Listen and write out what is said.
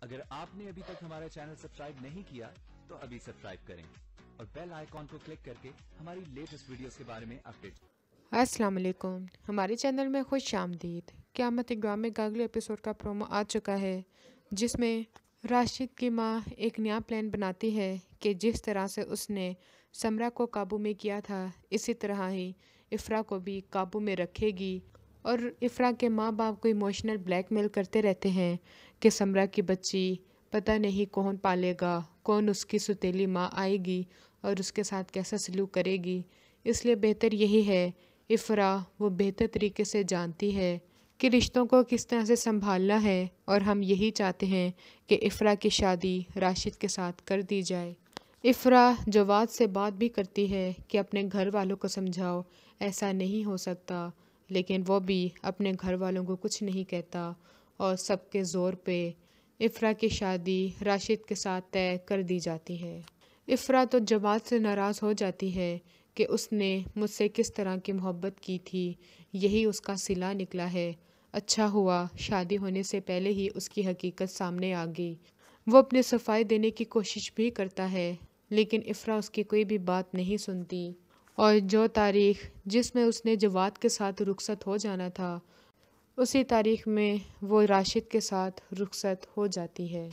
اگر آپ نے ابھی تک ہمارا چینل سبسکرائب نہیں کیا تو ابھی سبسکرائب کریں اور بیل آئیکن کو کلک کر کے ہماری لیٹسٹ ویڈیوز کے بارے میں اپڈیٹ۔ السلام علیکم، ہمارے چینل میں خوش آمدید۔ قیامت ڈرامے کا اگلے ایپیسوڈ کا پرومو آ چکا ہے، جس میں راشد کی ماں ایک نیا پلان بناتی ہے کہ جس طرح سے اس نے سمرہ کو قابو میں کیا تھا اسی طرح ہی افرا کو بھی قابو میں رکھے گی، اور افرا کے ماں باپ کو ایموشنل بلیک میل کرتے رہتے ہیں کہ سمرہ کی بچی پتہ نہیں کون پالے گا، کون اس کی ستیلی ماں آئے گی اور اس کے ساتھ کیسا سلوک کرے گی۔ اس لیے بہتر یہی ہے، افرا وہ بہتر طریقے سے جانتی ہے کہ رشتوں کو کس طرح سے سنبھالنا ہے، اور ہم یہی چاہتے ہیں کہ افرا کی شادی راشد کے ساتھ کر دی جائے۔ افرا جواد سے بات بھی کرتی ہے کہ اپنے گھر والوں کو سمجھاؤ، ایسا نہیں ہو سکتا، لیکن وہ بھی اپنے گھر والوں کو کچھ نہیں کہتا اور سب کے زور پہ افرا کی شادی راشد کے ساتھ طے کر دی جاتی ہے۔ افرا تو جواد سے ناراض ہو جاتی ہے کہ اس نے مجھ سے کس طرح کی محبت کی تھی، یہی اس کا صلہ نکلا ہے۔ اچھا ہوا شادی ہونے سے پہلے ہی اس کی حقیقت سامنے آ گئی۔ وہ اپنے صفائی دینے کی کوشش بھی کرتا ہے، لیکن افرا اس کی کوئی بھی بات نہیں سنتی، اور جو تاریخ جس میں اس نے جواد کے ساتھ رخصت ہو جانا تھا، اسی تاریخ میں وہ راشد کے ساتھ رخصت ہو جاتی ہے۔